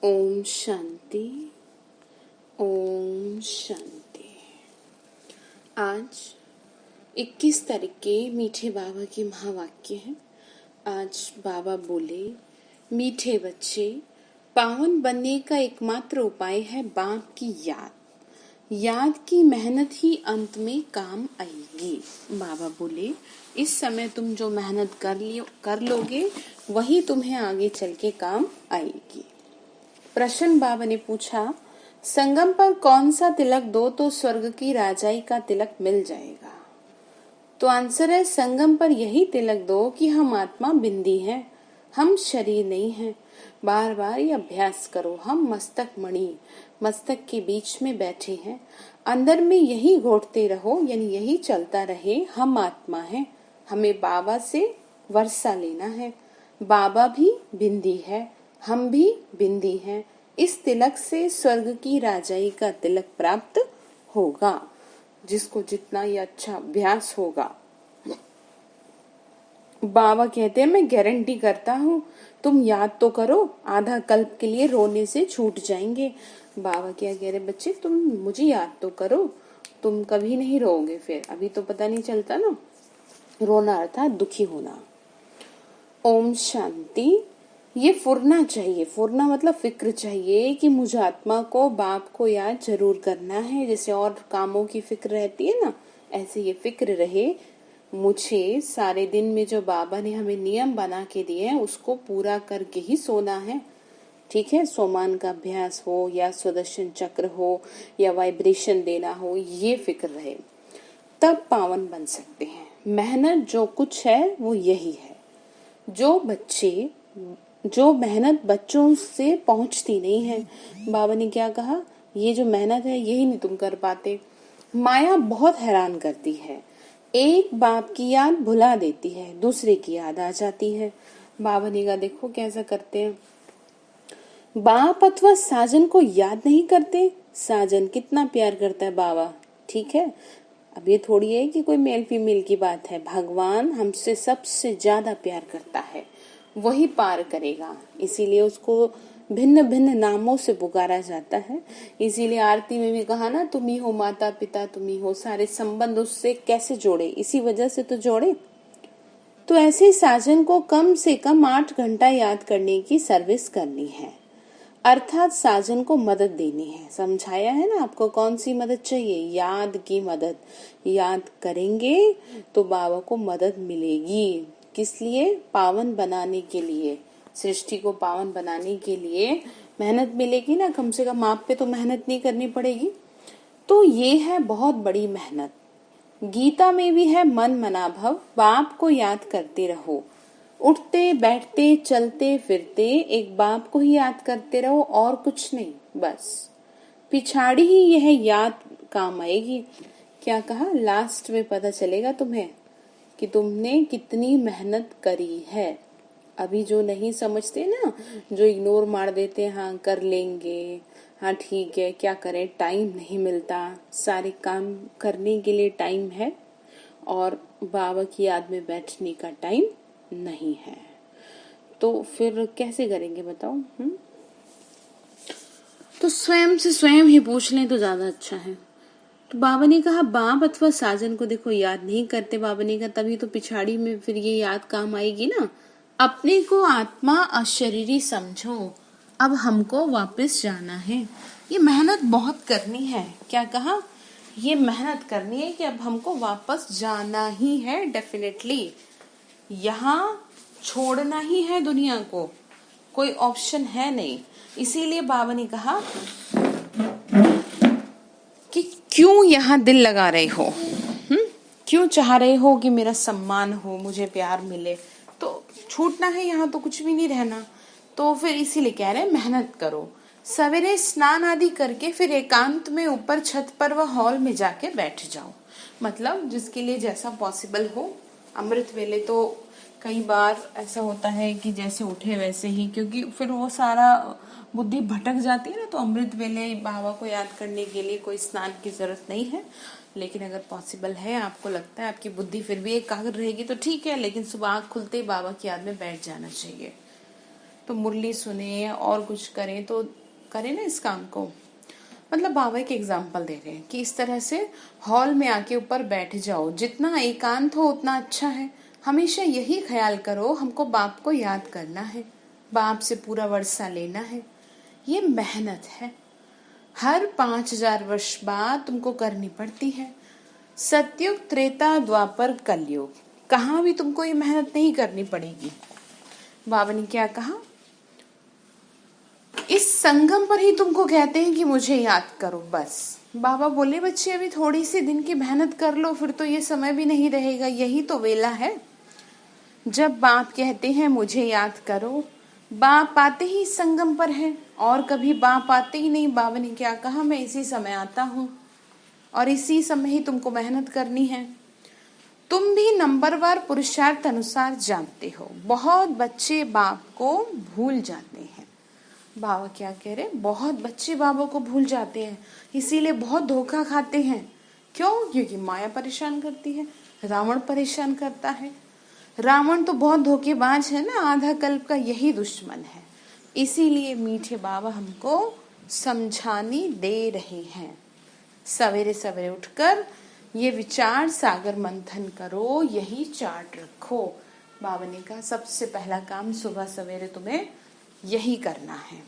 ओम शांति। ओम शांति। आज 21 तारीख के मीठे बाबा के महावाक्य हैं। आज बाबा बोले, मीठे बच्चे, पावन बनने का एकमात्र उपाय है बाप की याद की मेहनत ही अंत में काम आएगी। बाबा बोले, इस समय तुम जो मेहनत कर लोगे वही तुम्हें आगे चल के काम आएगी। प्रश्न बाबा ने पूछा, संगम पर कौन सा तिलक दो तो स्वर्ग की राजाई का तिलक मिल जाएगा? तो आंसर है, संगम पर यही तिलक दो कि हम आत्मा बिंदी हैं, हम शरीर नहीं हैं। बार बार ये अभ्यास करो, हम मस्तक के बीच में बैठे हैं, अंदर में यही घोटते रहो, यानी यही चलता रहे, हम आत्मा हैं, हमें बाबा से वर्षा लेना है। बाबा भी बिंदी है, हम भी बिंदी हैं। इस तिलक से स्वर्ग की राजाई का तिलक प्राप्त होगा। जिसको जितना ही अच्छा अभ्यास होगा, बाबा कहते हैं, मैं गारंटी करता हूँ, तुम याद तो करो, आधा कल्प के लिए रोने से छूट जाएंगे। बाबा क्या कह रहे, बच्चे तुम मुझे याद तो करो, तुम कभी नहीं रोओगे। फिर अभी तो पता नहीं चलता ना, रोना अर्थात दुखी होना। ओम शांति। ये फुरना चाहिए, फुरना मतलब फिक्र चाहिए कि मुझे आत्मा को बाप को याद जरूर करना है। जैसे और कामों की फिक्र रहती है ना, ऐसे ये फिक्र रहे, मुझे सारे दिन में जो बाबा ने हमें नियम बना के दिए हैं उसको पूरा करके ही सोना है। ठीक है, सोमान का अभ्यास हो या सुदर्शन चक्र हो या वाइब्रेशन देना हो, ये फिक्र रहे, तब पावन बन सकते हैं। मेहनत जो कुछ है वो यही है। जो मेहनत बच्चों से पहुंचती नहीं है, बाबा ने क्या कहा, ये जो मेहनत है यही नहीं तुम कर पाते। माया बहुत हैरान करती है, एक बाप की याद भुला देती है, दूसरे की याद आ जाती है। बाबा ने कहा, देखो कैसा करते हैं, बाप अथवा साजन को याद नहीं करते। साजन कितना प्यार करता है बाबा, ठीक है। अब ये थोड़ी है कि कोई मेल फीमेल की बात है, भगवान हमसे सबसे ज्यादा प्यार करता है, वही पार करेगा। इसीलिए उसको भिन्न भिन्न नामों से पुकारा जाता है। इसीलिए आरती में भी कहा ना, तुम ही हो माता पिता, तुम ही हो, सारे संबंध उससे कैसे जोड़े, इसी वजह से तो जोड़े। तो ऐसे साजन को कम से कम 8 घंटा याद करने की सर्विस करनी है, अर्थात साजन को मदद देनी है। समझाया है ना आपको, कौन सी मदद चाहिए? याद की मदद। याद करेंगे तो बाबा को मदद मिलेगी। किस लिए? पावन बनाने के लिए, सृष्टि को पावन बनाने के लिए मेहनत मिलेगी ना, कम से कम आप पे तो मेहनत नहीं करनी पड़ेगी। तो ये है बहुत बड़ी मेहनत। गीता में भी है, मन मना भव, बाप को याद करते रहो, उठते बैठते चलते फिरते एक बाप को ही याद करते रहो, और कुछ नहीं, बस पिछाड़ी ही यह याद काम आएगी। क्या कहा, लास्ट में पता चलेगा तुम्हें कि तुमने कितनी मेहनत करी है। अभी जो नहीं समझते ना, जो इग्नोर मार देते, हाँ कर लेंगे, हाँ ठीक है, क्या करें, टाइम नहीं मिलता, सारे काम करने के लिए टाइम है और बाबा की याद में बैठने का टाइम नहीं है, तो फिर कैसे करेंगे बताओ? तो स्वयं से स्वयं ही पूछ लें तो ज्यादा अच्छा है। तो बाबा ने कहा, बाप अथवा साजन को देखो याद नहीं करते, बाबा ने कहा, तभी तो पिछाड़ी में फिर ये याद काम आएगी ना। अपने को आत्मा अशरीरी समझो, अब हमको वापस जाना है। ये मेहनत बहुत करनी है। क्या कहा, ये मेहनत करनी है कि अब हमको वापस जाना ही है, डेफिनेटली यहाँ छोड़ना ही है दुनिया को, कोई ऑप्शन है नहीं। इसीलिए बाबा ने कहा कि क्यों यहाँ दिल लगा रहे हो, क्यों चाह रहे हो कि मेरा सम्मान हो, मुझे प्यार मिले, तो छूटना है यहाँ, तो कुछ भी नहीं रहना। तो फिर इसीलिए कह रहे हैं, मेहनत करो, सवेरे स्नान आदि करके फिर एकांत में ऊपर छत पर व हॉल में जाके बैठ जाओ। मतलब जिसके लिए जैसा पॉसिबल हो। अमृत वेले तो कई बार ऐसा होता है कि जैसे उठे वैसे ही, क्योंकि फिर वो सारा बुद्धि भटक जाती है ना, तो अमृत वेले बाबा को याद करने के लिए कोई स्नान की जरूरत नहीं है। लेकिन अगर पॉसिबल है, आपको लगता है आपकी बुद्धि फिर भी एकाग्र रहेगी तो ठीक है, लेकिन सुबह आँख खुलते ही बाबा की याद में बैठ जाना चाहिए। तो मुरली सुने और कुछ करें तो करें ना इस काम को। मतलब बाबा एक एग्जाम्पल दे रहे हैं कि इस तरह से हॉल में आके ऊपर बैठ जाओ, जितना एकांत हो उतना अच्छा है। हमेशा यही ख्याल करो, हमको बाप को याद करना है, बाप से पूरा वर्षा लेना है। ये मेहनत है, हर 5000 वर्ष बाद तुमको करनी पड़ती है। सतयुग, त्रेता, द्वापर, कलयुग, कहाँ भी तुमको ये मेहनत नहीं करनी पड़ेगी। बाबा ने क्या कहा, इस संगम पर ही तुमको कहते हैं कि मुझे याद करो बस। बाबा बोले बच्चे अभी थोड़ी सी दिन की मेहनत कर लो, फिर तो ये समय भी नहीं रहेगा। यही तो वेला है जब बाप कहते हैं मुझे याद करो। बाप आते ही संगम पर है, और कभी बाप आते ही नहीं। बाबा ने क्या कहा, मैं इसी समय आता हूँ और इसी समय ही तुमको मेहनत करनी है। तुम भी नंबरवार पुरुषार्थ अनुसार जानते हो। बहुत बच्चे बाप को भूल जाते हैं। बाबा क्या कह रहे, बहुत बच्चे बाबा को भूल जाते हैं, इसीलिए बहुत धोखा खाते हैं। क्यों? क्योंकि माया परेशान करती है, रावण परेशान करता है। रावण तो बहुत धोखेबाज है ना, आधा कल्प का यही दुश्मन है। इसीलिए मीठे बाबा हमको समझानी दे रहे हैं। सवेरे सवेरे उठकर ये विचार सागर मंथन करो, यही चार्ट रखो। बाबा ने कहा सबसे पहला काम सुबह सवेरे तुम्हें यही करना है।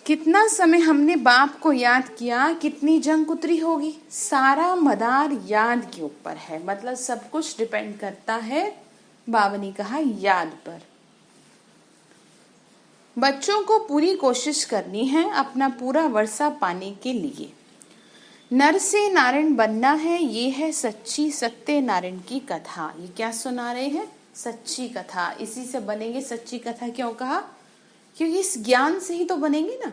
कितना समय हमने बाप को याद किया, कितनी जंग उतरी होगी। सारा मदार याद के ऊपर है, मतलब सब कुछ डिपेंड करता है, बाबा ने कहा, याद पर। बच्चों को पूरी कोशिश करनी है अपना पूरा वर्षा पाने के लिए। नर से नारायण बनना है, ये है सच्ची सत्य नारायण की कथा। ये क्या सुना रहे हैं, सच्ची कथा। इसी से बनेंगे। सच्ची कथा क्यों कहा, क्योंकि इस ज्ञान से ही तो बनेंगे ना।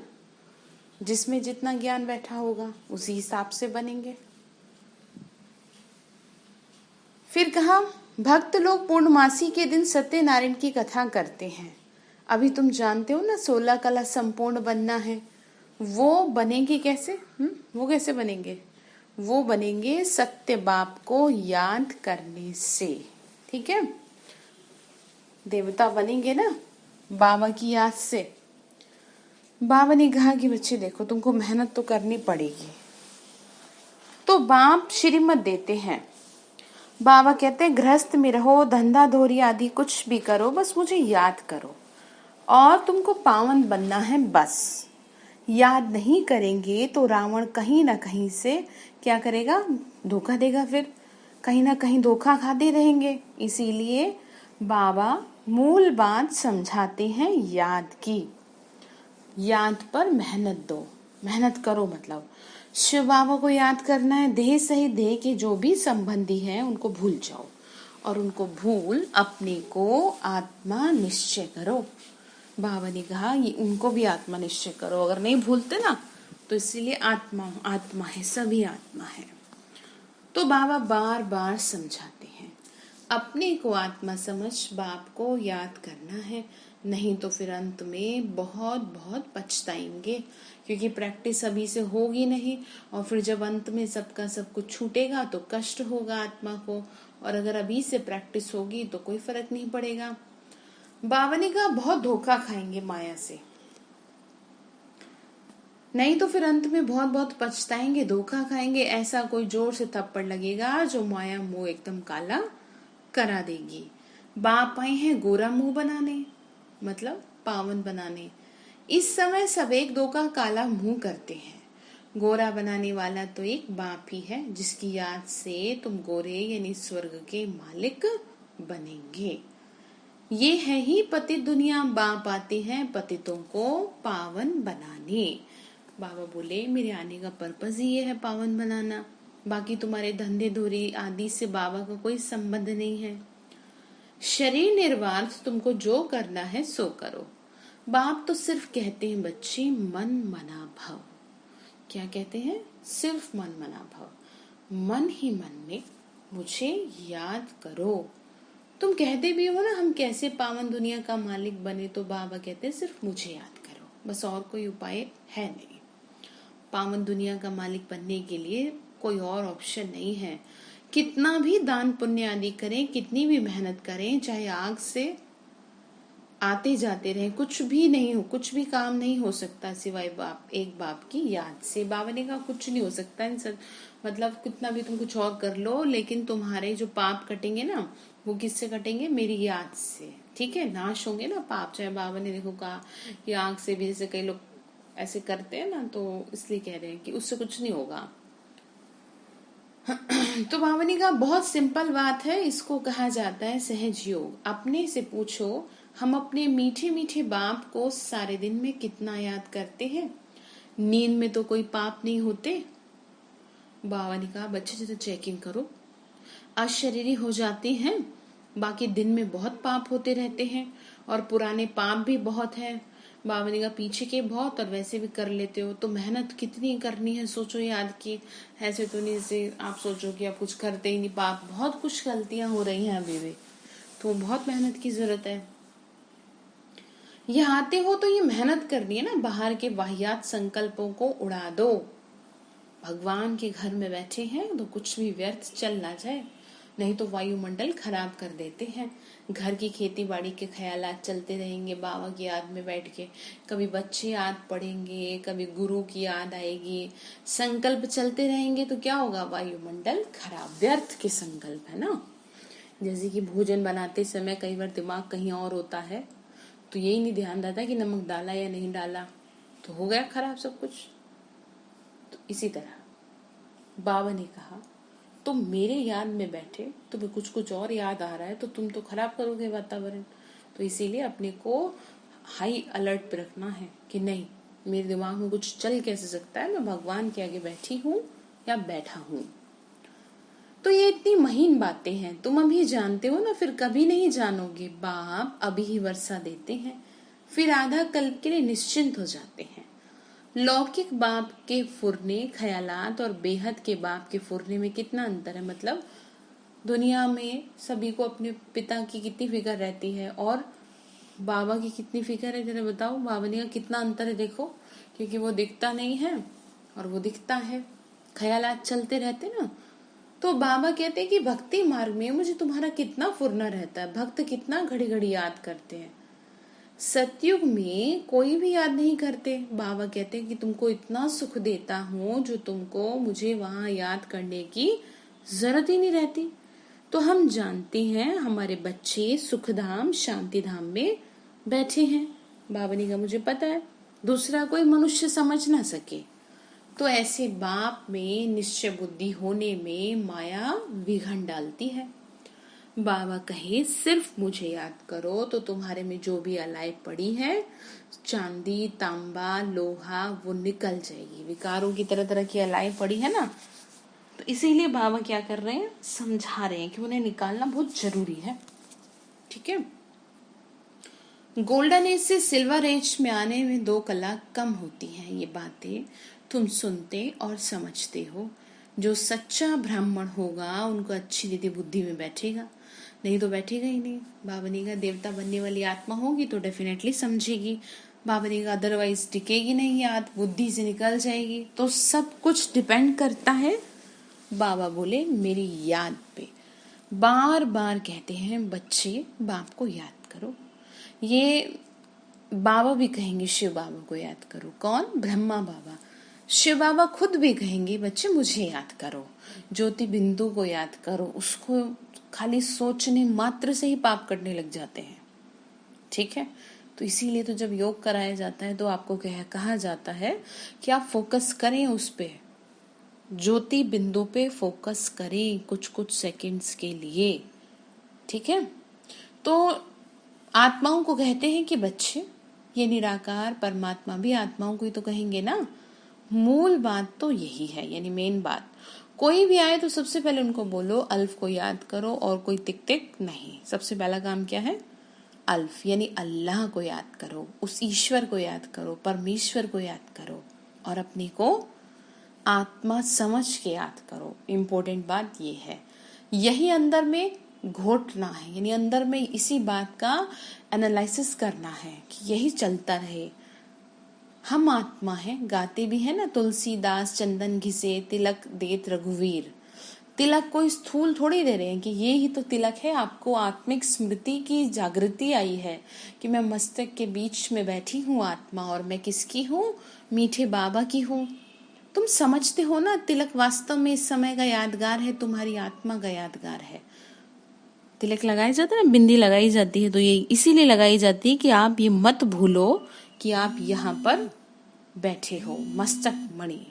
जिसमें जितना ज्ञान बैठा होगा उसी हिसाब से बनेंगे। फिर कहा भक्त लोग पूर्णमासी के दिन सत्यनारायण की कथा करते हैं। अभी तुम जानते हो ना 16 कला संपूर्ण बनना है। वो बनेंगे कैसे? वो कैसे बनेंगे? वो बनेंगे सत्य बाप को याद करने से। ठीक है, देवता बनेंगे ना बाबा की याद से। बाबा ने कहा कि बच्चे देखो तुमको मेहनत तो करनी पड़ेगी। तो बाप श्रीमत देते हैं। बाबा कहते हैं गृहस्थ में रहो, धंधा धोरी आदि कुछ भी करो, बस मुझे याद करो और तुमको पावन बनना है बस। याद नहीं करेंगे तो रावण कहीं ना कहीं से क्या करेगा, धोखा देगा। फिर कहीं ना कहीं धोखा खाते रहेंगे। इसीलिए बाबा मूल बात समझाते हैं याद की। याद पर मेहनत दो, मेहनत करो। मतलब शिव बाबा को याद करना है। देह सहित देह के जो भी संबंधी हैं उनको भूल जाओ और उनको भूल अपने को आत्मा निश्चय करो। बाबा ने कहा ये उनको भी आत्मा निश्चय करो। अगर नहीं भूलते ना तो इसीलिए आत्मा आत्मा है, सभी आत्मा है। तो बाबा बार बार समझाते हैं अपने को आत्मा समझ बाप को याद करना है, नहीं तो फिर अंत में बहुत बहुत पछताएंगे, क्योंकि प्रैक्टिस अभी से होगी नहीं। और फिर जब अंत में सबका सब कुछ छूटेगा तो कष्ट होगा आत्मा को, और अगर अभी से प्रैक्टिस होगी तो कोई फर्क नहीं पड़ेगा। बाबा ने कहा बहुत धोखा खाएंगे माया से, नहीं तो फिर अंत में बहुत बहुत पछताएंगे, धोखा खाएंगे। ऐसा कोई जोर से थप्पड़ लगेगा जो माया मुंह एकदम काला करा देगी। बाप आए हैं गोरा मुंह बनाने, मतलब पावन बनाने। इस समय सब एक दो का काला मुंह करते हैं। गोरा बनाने वाला तो एक बाप ही है, जिसकी याद से तुम गोरे यानी स्वर्ग के मालिक बनेंगे। ये है ही पतित दुनिया। बाप आते हैं पतितों को पावन बनाने। बाबा बोले मेरे आने का पर्पस ही ये है, पावन बनाना। बाकी तुम्हारे धंधे धोरी आदि से बाबा का कोई संबंध नहीं है। शरीर निर्वाध तुमको जो करना है सो करो। बाप तो सिर्फ कहते हैं बच्चे मन मना भव। क्या कहते हैं? सिर्फ मन मना भव, मन ही मन में मुझे याद करो। तुम कहते भी हो ना हम कैसे पावन दुनिया का मालिक बने, तो बाबा कहते हैं सिर्फ मुझे याद करो, बस और कोई उपाय है नहीं। पावन दुनिया का मालिक बनने के लिए कोई और ऑप्शन नहीं है। कितना भी दान पुण्य आदि करें, कितनी भी मेहनत करें, चाहे आग से आते जाते रहे, कुछ भी नहीं हो, कुछ भी काम नहीं हो सकता सिवाय एक बाप की याद से। बाबा ने कहा कुछ नहीं हो सकता इन सब, मतलब कितना भी तुम कुछ और कर लो, लेकिन तुम्हारे जो पाप कटेंगे ना, वो किससे कटेंगे? मेरी याद से। ठीक है, नाश होंगे ना पाप। चाहे बाबा ने देखो कहा कि आंख से भी, जैसे कई लोग ऐसे करते हैं ना, तो इसलिए कह रहे हैं कि उससे कुछ नहीं होगा। तो बाबा ने कहा बहुत सिंपल बात है, इसको कहा जाता है सहज योग। अपने से पूछो, हम अपने मीठे मीठे बाप को सारे दिन में कितना याद करते हैं? नींद में तो कोई पाप नहीं होते। बाबा ने कहा बच्चे जरा चेकिंग करो, अशरीरी हो जाते हैं, बाकी दिन में बहुत पाप होते रहते हैं, और पुराने पाप भी बहुत हैं। बाबा ने कहा पीछे के बहुत, और वैसे भी कर लेते हो, तो मेहनत कितनी करनी है सोचो याद की। ऐसे तो नहीं जैसे आप सोचो कि आप कुछ करते ही नहीं, पाप बहुत कुछ गलतियां हो रही हैं अभी भी, तो बहुत मेहनत की जरूरत है। ये आते हो तो ये मेहनत करनी है ना, बाहर के वाहियात संकल्पों को उड़ा दो। भगवान के घर में बैठे हैं तो कुछ भी व्यर्थ चल ना जाए, नहीं तो वायुमंडल खराब कर देते हैं। घर की खेती बाड़ी के ख्यालात चलते रहेंगे बाबा की याद में बैठ के, कभी बच्चे याद पड़ेंगे, कभी गुरु की याद आएगी, संकल्प चलते रहेंगे तो क्या होगा? वायुमंडल खराब, व्यर्थ के संकल्प है ना। जैसे कि भोजन बनाते समय कई बार दिमाग कहीं और होता है, तो यही नहीं ध्यान रहता कि नमक डाला या नहीं डाला, तो हो गया खराब सब कुछ। तो इसी तरह बाबा ने कहा तुम मेरे याद में बैठे, तुम्हें कुछ कुछ और याद आ रहा है, तो तुम तो खराब करोगे वातावरण। तो इसीलिए अपने को हाई अलर्ट पे रखना है कि नहीं, मेरे दिमाग में कुछ चल कैसे सकता है, मैं भगवान के आगे बैठी हूँ या बैठा हूँ। तो ये इतनी महीन बातें हैं, तुम अभी जानते हो ना, फिर कभी नहीं जानोगे। बाप अभी ही वर्षा देते हैं, फिर आधा कल्प के लिए निश्चिंत हो जाते हैं। लौकिक बाप के फुरने ख्यालात और बेहद के बाप के फुरने में कितना अंतर है। मतलब दुनिया में सभी को अपने पिता की कितनी फिक्र रहती है, और बाबा की कितनी फिक्र है, जरा बताओ। बाबा ने का कितना अंतर है देखो, क्योंकि वो दिखता नहीं है और वो दिखता है, ख्यालात चलते रहते ना। तो बाबा कहते हैं कि भक्ति मार्ग में मुझे तुम्हारा कितना फुरना रहता है, भक्त कितना घड़ी घड़ी याद करते हैं। सतयुग में कोई भी याद नहीं करते। बाबा कहते हैं कि तुमको इतना सुख देता हूँ जो तुमको मुझे वहां याद करने की जरूरत ही नहीं रहती। तो हम जानते हैं हमारे बच्चे सुखधाम शांति धाम में बैठे हैं। बाबा ने कहा मुझे पता है, दूसरा कोई मनुष्य समझ ना सके। तो ऐसे बाप में निश्चय बुद्धि होने में माया विघन डालती है। बाबा कहे सिर्फ मुझे याद करो तो तुम्हारे में जो भी अलाई पड़ी है, चांदी तांबा लोहा, वो निकल जाएगी। विकारों की तरह तरह की अलाई पड़ी है ना, तो इसीलिए बाबा क्या कर रहे हैं, समझा रहे हैं कि उन्हें निकालना बहुत जरूरी है। ठीक है, गोल्डन एज से सिल्वर एज में आने में 2 कला कम होती हैं। ये बातें तुम सुनते और समझते हो। जो सच्चा ब्राह्मण होगा उनको अच्छी रीति बुद्धि में बैठेगा, नहीं तो बैठेगा ही नहीं। बाबा ने कहा देवता बनने वाली आत्मा होगी तो डेफिनेटली समझेगी। बाबा ने कहा अदरवाइज टिकेगी नहीं याद, बुद्धि से निकल जाएगी। तो सब कुछ डिपेंड करता है, बाबा बोले, मेरी याद पे। बार बार कहते हैं बच्चे बाप को याद करो। ये बाबा भी कहेंगे शिव बाबा को याद करो। कौन? ब्रह्मा बाबा। शिव बाबा खुद भी कहेंगे बच्चे मुझे याद करो। ज्योति बिंदु को याद करो। उसको खाली सोचने मात्र से ही पाप करने लग जाते हैं। ठीक है, तो इसीलिए तो जब योग कराया जाता है तो आपको कहा जाता है कि आप फोकस करें उस पे, ज्योति बिंदु पे फोकस करें कुछ कुछ सेकंड्स के लिए। ठीक है, तो आत्माओं को कहते हैं कि बच्चे, ये निराकार परमात्मा भी आत्माओं को ही तो कहेंगे ना। मूल बात तो यही है, यानी मेन बात। कोई भी आए तो सबसे पहले उनको बोलो अल्फ को याद करो, और कोई टिक टिक नहीं। सबसे पहला काम क्या है? अल्फ यानी अल्लाह को याद करो, उस ईश्वर को याद करो, परमेश्वर को याद करो, और अपने को आत्मा समझ के याद करो। इम्पोर्टेंट बात ये है, यही अंदर में घोटना है, यानी अंदर में इसी बात का एनालिसिस करना है कि यही चलता रहे। हम आत्मा है, गाते भी है ना तुलसीदास चंदन घिसे तिलक देत रघुवीर। तिलक कोई स्थूल थोड़ी दे रहे हैं कि ये ही तो तिलक है। आपको आत्मिक स्मृति की जागृति आई है कि मैं मस्तक के बीच में बैठी हूँ आत्मा, और मैं किसकी हूँ? मीठे बाबा की हूँ। तुम समझते हो ना, तिलक वास्तव में इस समय का यादगार है, तुम्हारी आत्मा का यादगार है। तिलक लगाया जाता है ना, बिंदी लगाई जाती है, तो ये इसीलिए लगाई जाती है कि आप ये मत भूलो कि आप यहाँ पर बैठे हो, मस्तक मणि।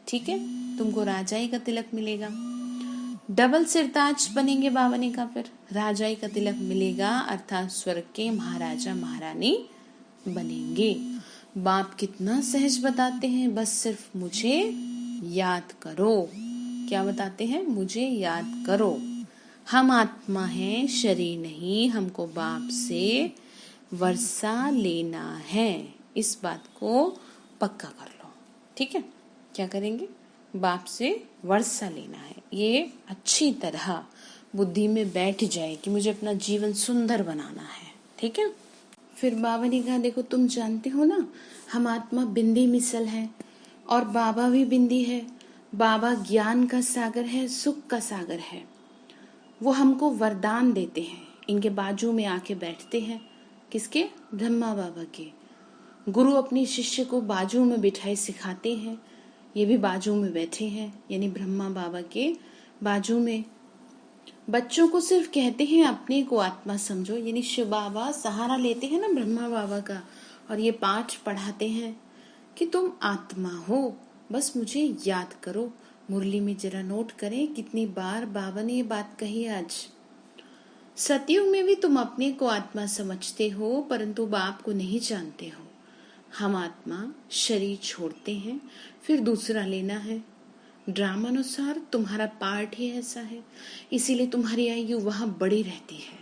ठीक है, तुमको राजाई का तिलक मिलेगा, डबल सिरताज बनेंगे बाबा ने कहा। फिर राजाई का तिलक मिलेगा, अर्थात स्वर्ग के महाराजा महारानी बनेंगे। बाप कितना सहज बताते हैं, बस सिर्फ मुझे याद करो। क्या बताते हैं? मुझे याद करो। हम आत्मा हैं, शरीर नहीं। हमको बाप से वर्षा लेना है, इस बात को पक्का कर लो। ठीक है, क्या करेंगे? बाप से वर्षा लेना है। ये अच्छी तरह बुद्धि में बैठ जाए कि मुझे अपना जीवन सुंदर बनाना है। ठीक है, फिर बाबा ने कहा, देखो तुम जानते हो ना, हम आत्मा बिंदी मिसल है और बाबा भी बिंदी है। बाबा ज्ञान का सागर है, सुख का सागर है। वो हमको वरदान देते हैं, इनके बाजू में आके बैठते हैं। किसके? ब्रह्मा बाबा के। गुरु अपनी शिष्य को बाजू में बिठाए सिखाते हैं, ये भी बाजू में बैठे हैं, यानी ब्रह्मा बाबा के बाजू में। बच्चों को सिर्फ कहते हैं अपने को आत्मा समझो, यानी शिव बाबा सहारा लेते हैं ना ब्रह्मा बाबा का, और ये पाठ पढ़ाते हैं कि तुम आत्मा हो, बस मुझे याद करो। मुरली में जरा नोट करें कितनी बार बाबा ने ये बात कही आज। सतयुग में भी तुम अपने को आत्मा समझते हो, परंतु बाप को नहीं जानते हो। हम आत्मा शरीर छोड़ते हैं, फिर दूसरा लेना है। ड्रामा अनुसार तुम्हारा पार्ट ही ऐसा है, इसीलिए तुम्हारी आयु वहां बड़ी रहती है।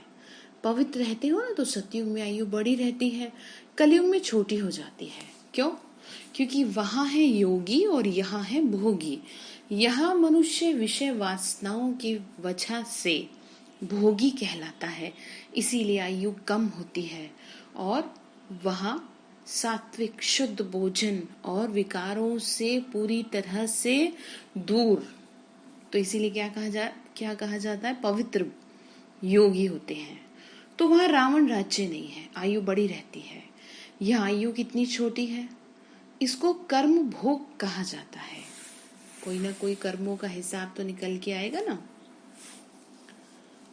पवित्र रहते हो ना, तो सतयुग में आयु बड़ी रहती है, कलयुग में छोटी हो जाती है। क्यों? क्योंकि वहां है योगी और यहाँ है भोगी। यहाँ मनुष्य विषय वासनाओं की वजह से भोगी कहलाता है, इसीलिए आयु कम होती है। और वहां सात्विक शुद्ध भोजन और विकारों से पूरी तरह से दूर, तो इसीलिए क्या कहा जाता है? पवित्र योगी होते हैं। तो वहां रावण राज्य नहीं है, आयु बड़ी रहती है। यह आयु कितनी छोटी है, इसको कर्म भोग कहा जाता है। कोई ना कोई कर्मों का हिसाब तो निकल के आएगा ना।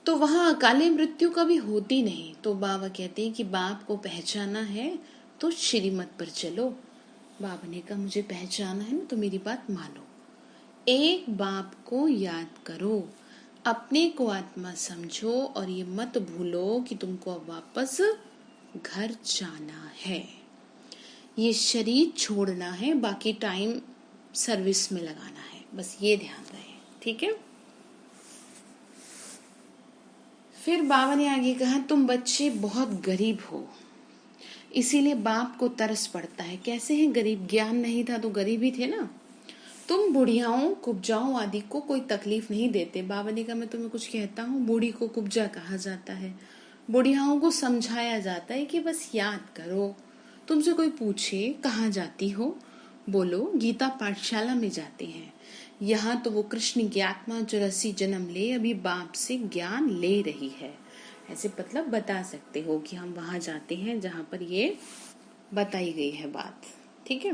तो वहां अकाले मृत्यु कभी होती नहीं। तो बाबा कहते हैं कि बाप को पहचाना है तो श्रीमत पर चलो। बाबा ने कहा, मुझे पहचाना है ना, तो मेरी बात मानो। एक बाप को याद करो, अपने को आत्मा समझो, और ये मत भूलो कि तुमको अब वापस घर जाना है। ये शरीर छोड़ना है, बाकी टाइम सर्विस में लगाना है, बस ये ध्यान रहे। ठीक है, फिर बाबा ने आगे कहा, तुम बच्चे बहुत गरीब हो, इसीलिए बाप को तरस पड़ता है। कैसे हैं गरीब? ज्ञान नहीं था तो गरीब ही थे ना। तुम बुढ़ियाओं कुब्जाओं आदि को कोई तकलीफ नहीं देते। बाबा ने कहा, मैं तुम्हें कुछ कहता हूँ, बूढ़ी को कुब्जा कहा जाता है। बुढ़ियाओं को समझाया जाता है कि बस याद करो। तुमसे कोई पूछे कहाँ जाती हो, बोलो गीता पाठशाला में जाते हैं। यहाँ तो वो कृष्ण की आत्मा 84 जन्म ले अभी बाप से ज्ञान ले रही है। ऐसे मतलब बता सकते हो कि हम वहां जाते हैं जहां पर ये बताई गई है बात। ठीक है,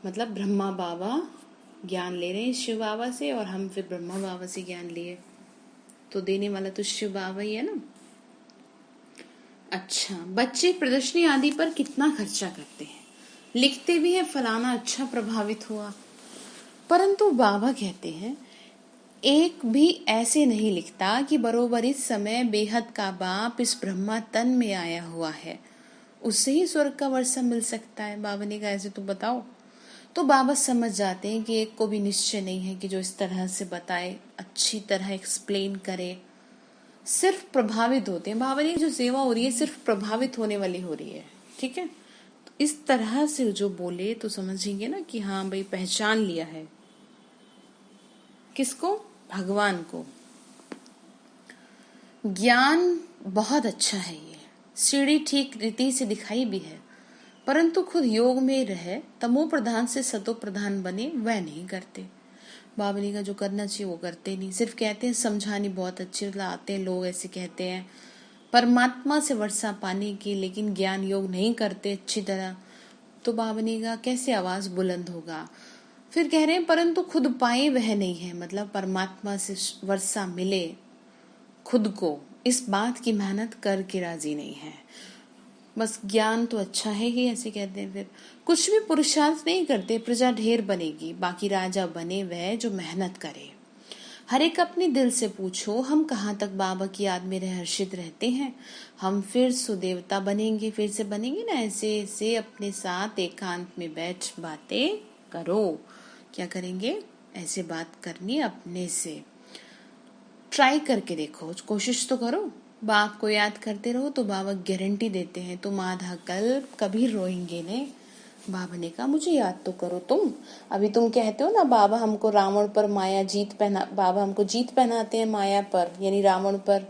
मतलब ब्रह्मा बाबा ज्ञान ले रहे हैं शिव बाबा से, और हम फिर ब्रह्मा बाबा से ज्ञान लिए, तो देने वाला तो शिव बाबा ही है ना। अच्छा, बच्चे प्रदर्शनी आदि पर कितना खर्चा करते हैं, लिखते भी हैं फलाना अच्छा प्रभावित हुआ, परंतु बाबा कहते हैं एक भी ऐसे नहीं लिखता कि बरोबर इस समय बेहद का बाप इस ब्रह्मा तन में आया हुआ है, उससे ही स्वर्ग का वर्षा मिल सकता है। बाबा ने कहा, ऐसे तो बताओ। तो बाबा समझ जाते हैं कि एक को भी निश्चय नहीं है कि जो इस तरह से बताए, अच्छी तरह एक्सप्लेन करे, सिर्फ प्रभावित होते हैं। बाबा ने जो सेवा हो रही है सिर्फ प्रभावित होने वाली हो रही है। ठीक है, तो इस तरह से जो बोले तो समझेंगे ना कि हाँ भाई पहचान लिया है। किसको? भगवान को। ज्ञान बहुत अच्छा है, ये सीढ़ी ठीक रीति से दिखाई भी है, परंतु खुद योग में रहे तमो प्रधान से सतो प्रधान बने वह नहीं करते। बाबा ने कहा जो करना चाहिए वो करते नहीं, सिर्फ कहते हैं समझानी बहुत अच्छी आते हैं लोग, ऐसे कहते हैं परमात्मा से वर्षा पाने की, लेकिन ज्ञान योग नहीं करते अच्छी तरह। तो बाबा ने कहा कैसे आवाज बुलंद होगा। फिर कह रहे हैं परंतु खुद पाए वह नहीं है, मतलब परमात्मा से वर्षा मिले खुद को, इस बात की मेहनत करके राजी नहीं है। बस ज्ञान तो अच्छा है ही, ऐसे कहते हैं। फिर कुछ भी पुरुषार्थ नहीं करते, प्रजा ढेर बनेगी, बाकी राजा बने वह जो मेहनत करे। हर एक अपने दिल से पूछो हम कहाँ तक बाबा की याद में हर्षित रहते हैं। हम फिर सुदेवता बनेंगे, फिर से बनेंगे ना, ऐसे ऐसे अपने साथ एकांत में बैठ बातें करो। क्या करेंगे? ऐसे बात करनी अपने से। ट्राई करके देखो, कोशिश तो करो। बाप को याद करते रहो तो बाबा गारंटी देते हैं तुम आधा कल्प कभी रोएंगे नहीं। बाबा ने कहा मुझे याद तो करो तुम। अभी तुम कहते हो ना बाबा हमको रावण पर माया जीत पहना, बाबा हमको जीत पहनाते हैं माया पर, यानी रावण पर।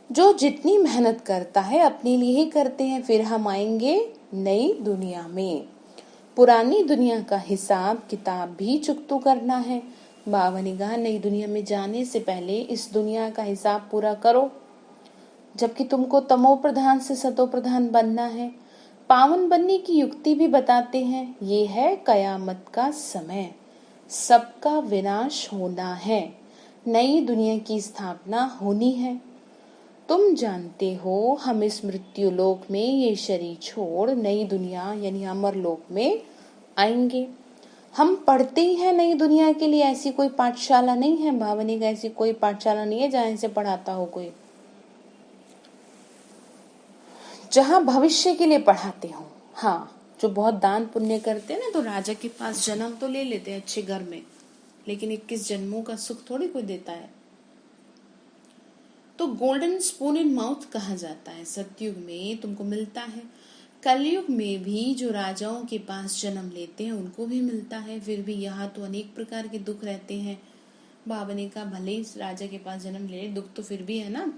जो जितनी मेहनत करता है अपने लिए ही करते हैं। फिर हम आएंगे नई दुनिया में, पुरानी दुनिया का हिसाब किताब भी चुकतू करना है। बाबा ने कहा नई दुनिया में जाने से पहले इस दुनिया का हिसाब पूरा करो, जबकि तुमको तमो प्रधान से सतो प्रधान बनना है। पावन बनने की युक्ति भी बताते हैं, ये है कयामत का समय, सबका विनाश होना है, नई दुनिया की स्थापना होनी है। तुम जानते हो हम इस मृत्यु लोक में ये शरीर छोड़ नई दुनिया यानी अमर लोक में आएंगे। हम पढ़ते ही हैं नई दुनिया के लिए, ऐसी कोई पाठशाला नहीं है। बाबा ने कहा ऐसी कोई पाठशाला नहीं है जहाँ से पढ़ाता हो कोई, जहाँ भविष्य के लिए पढ़ाते हो। हाँ, जो बहुत दान पुण्य करते हैं ना तो राजा के पास जन्म तो ले लेते हैं अच्छे घर में, लेकिन 21 जन्मों का सुख थोड़ी कोई देता है। तो गोल्डन स्पून इन माउथ कहा जाता है, सतयुग में तुमको मिलता है। कलयुग में भी जो राजाओं के पास जन्म लेते हैं उनको भी मिलता है। फिर भी यहाँ तो अनेक प्रकार के दुख रहते हैं। बाबा ने कहा भले ही राजा के पास जन्म ले, दुख तो फिर भी है ना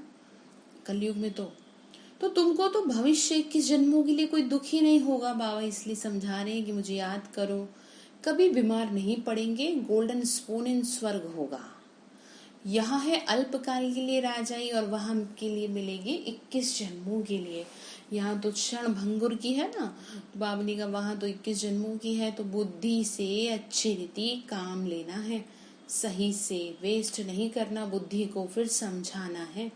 कलयुग में। तो तुमको तो भविष्य 21 जन्मों के लिए कोई दुख ही नहीं होगा। बाबा इसलिए समझा रहे हैं कि मुझे याद करो, कभी बीमार नहीं पड़ेंगे, गोल्डन स्पून इन स्वर्ग होगा। यहाँ है अल्पकाल के लिए राजाई और वहां के लिए मिलेगी 21 जन्मों के लिए। यहाँ तो क्षण भंगुर की है ना, बाबा ने कहा वहां तो 21 जन्मों की है। तो बुद्धि से अच्छी रीति काम लेना है, सही से वेस्ट नहीं करना, बुद्धि को फिर समझाना है।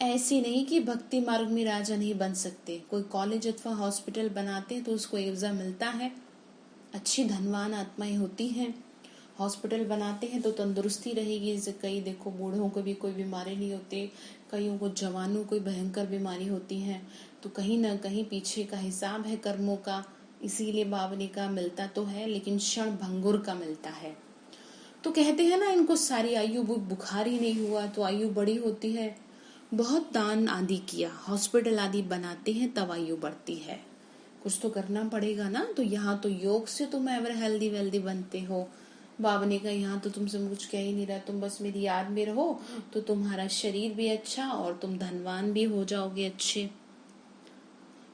ऐसी नहीं कि भक्ति मार्ग में राजा नहीं बन सकते। कोई कॉलेज अथवा हॉस्पिटल बनाते हैं तो उसको एवजा मिलता है, अच्छी धनवान आत्माएं होती हैं। हॉस्पिटल बनाते हैं तो तंदुरुस्ती रहेगी, जैसे कई देखो बूढ़ों को भी कोई बीमारी नहीं होती, कईयों को जवानों को भयंकर बीमारी होती है। तो कहीं ना कहीं पीछे का हिसाब है कर्मों का, इसीलिए बावनी का मिलता तो है, लेकिन क्षण भंगुर का मिलता है। तो कहते हैं ना इनको सारी आयु बुखार ही नहीं हुआ तो आयु बड़ी होती है। बहुत दान आदि किया, हॉस्पिटल आदि बनाते हैं तब आयु बढ़ती है। कुछ तो करना पड़ेगा ना। तो यहाँ तो योग से तुम एवर हेल्दी वेल्दी बनते हो। बाबा ने कहा यहाँ तो तुमसे कुछ कह ही नहीं रहा, तुम बस मेरी याद में रहो तो तुम्हारा शरीर भी अच्छा और तुम धनवान भी हो जाओगे अच्छे।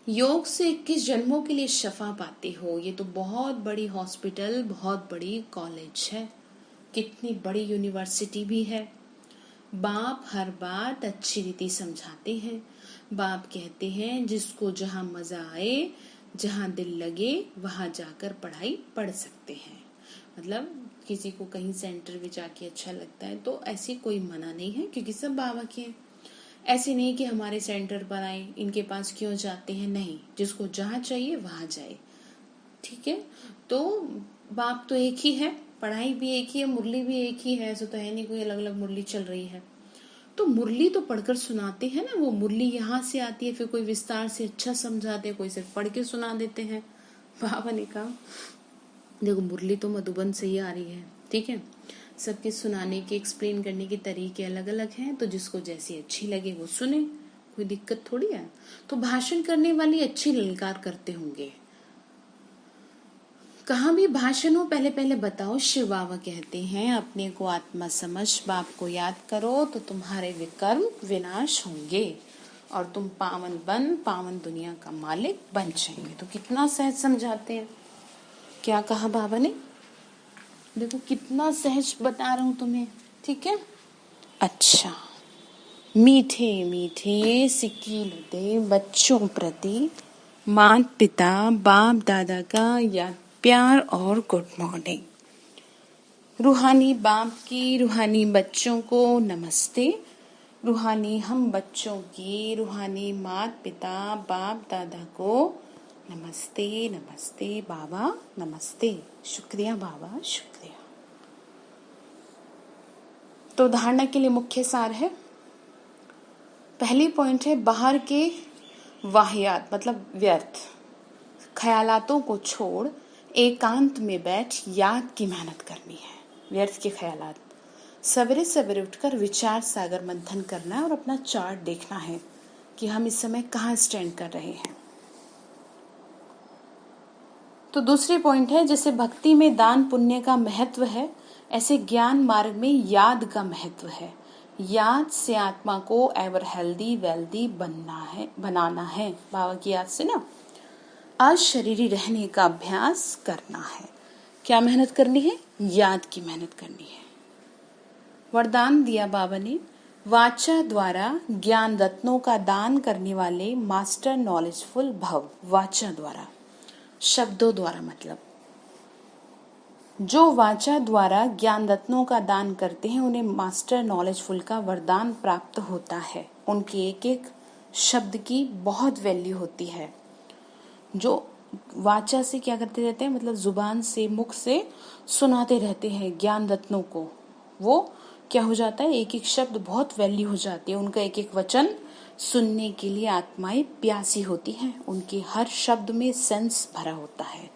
योग से 21 जन्मों के लिए शफा पाते हो। ये तो बहुत बड़ी हॉस्पिटल, बहुत बड़ी कॉलेज है, कितनी बड़ी यूनिवर्सिटी भी है। बाप हर बात अच्छी रीति समझाते हैं। बाप कहते हैं जिसको जहाँ मजा आए, जहाँ दिल लगे वहां जाकर पढ़ाई पढ़ सकते हैं। मतलब किसी को कहीं सेंटर में जाके अच्छा लगता है तो ऐसी कोई मना नहीं है, क्योंकि सब बाबा के हैं। ऐसे नहीं कि हमारे सेंटर पर आए, इनके पास क्यों जाते हैं, नहीं, जिसको जहाँ चाहिए वहां जाए। ठीक है, तो बाप तो एक ही है, पढ़ाई भी एक ही है, मुरली भी एक ही है। ऐसा तो है नहीं कोई अलग अलग मुरली चल रही है। तो मुरली तो पढ़कर सुनाते हैं ना, वो मुरली यहाँ से आती है, फिर कोई विस्तार से अच्छा समझाते हैं, कोई सिर्फ पढ़ के सुना देते हैं। बाबा ने कहा देखो मुरली तो मधुबन से ही आ रही है, ठीक है, सबके सुनाने के एक्सप्लेन करने के तरीके अलग अलग हैं, तो जिसको जैसी अच्छी लगे वो सुने, कोई दिक्कत थोड़ी है। तो भाषण करने वाली अच्छी ललकार करते होंगे। कहाँ भी भाषण हो पहले पहले बताओ। शिव बाबा कहते हैं अपने को आत्मा समझ बाप को याद करो तो तुम्हारे विकर्म विनाश होंगे और तुम पावन बन पावन दुनिया का मालिक बन जाएंगे। तो कितना सहज समझाते हैं। क्या कहा बाबा ने, देखो कितना सहज बता रहा हूं तुम्हें, ठीक है। अच्छा, मीठे मीठे सिक्की लुटे बच्चों प्रति माता पिता बाप दादा का याद प्यार और गुड मॉर्निंग। रूहानी बाप की रूहानी बच्चों को नमस्ते। रूहानी हम बच्चों की रूहानी माता पिता बाप दादा को नमस्ते। नमस्ते बाबा, नमस्ते। शुक्रिया बाबा, शुक्रिया। तो धारणा के लिए मुख्य सार है, पहली पॉइंट है बाहर के वाहियात मतलब व्यर्थ ख्यालातों को छोड़ एकांत में बैठ याद की मेहनत करनी है। व्यर्थ के ख्यालात, सवेरे सवेरे उठकर विचार सागर मंथन करना है और अपना चार्ट देखना है कि हम इस समय कहाँ स्टैंड कर रहे हैं। तो दूसरी पॉइंट है, जैसे भक्ति में दान पुण्य का महत्व है, ऐसे ज्ञान मार्ग में याद का महत्व है। याद से आत्मा को एवर हेल्दी वेल्दी बनाना है। बाबा की याद से ना अशरीरी रहने का अभ्यास करना है। क्या मेहनत करनी है? याद की मेहनत करनी है। वरदान दिया बाबा ने, वाचा द्वारा ज्ञान रत्नों का दान करने वाले मास्टर नॉलेजफुल भव। वाचा द्वारा, शब्दों द्वारा मतलब जो वाचा द्वारा ज्ञान रत्नों का दान करते हैं उन्हें मास्टर नॉलेजफुल का वरदान प्राप्त होता है। उनके एक एक शब्द की बहुत वैल्यू होती है। जो वाचा से क्या करते रहते हैं, मतलब जुबान से मुख से सुनाते रहते हैं ज्ञान रत्नों को, वो क्या हो जाता है, एक एक शब्द बहुत वैल्यू हो जाती है। उनका एक एक वचन सुनने के लिए आत्माएं प्यासी होती हैं। उनके हर शब्द में सेंस भरा होता है,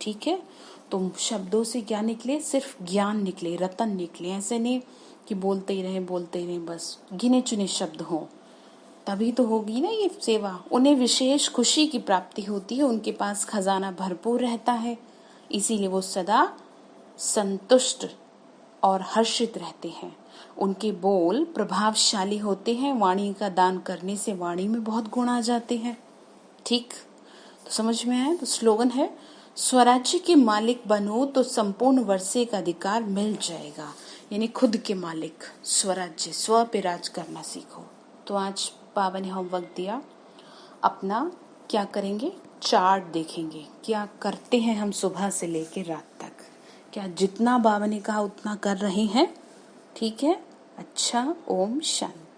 ठीक है। तो शब्दों से क्या निकले, सिर्फ ज्ञान निकले, रतन निकले। ऐसे नहीं कि बोलते ही रहे बस, गिने चुने शब्द हों, तभी तो होगी ना ये सेवा। उन्हें विशेष खुशी की प्राप्ति होती है, उनके पास खजाना भरपूर रहता है, इसीलिए वो सदा संतुष्ट और हर्षित रहते हैं। उनके बोल प्रभावशाली होते हैं। वाणी का दान करने से वाणी में बहुत गुण आ जाते हैं, ठीक। तो समझ में आया। तो स्लोगन है, स्वराज्य के मालिक बनो तो संपूर्ण वर्षे का अधिकार मिल जाएगा। यानी खुद के मालिक, स्वराज्य, स्व पे राज करना सीखो। तो आज बाबा ने होमवर्क दिया, अपना क्या करेंगे, चार्ट देखेंगे, क्या करते हैं हम सुबह से लेकर रात तक, क्या जितना बाबा ने कहा उतना कर रहे हैं, ठीक है। अच्छा, ओम शांति।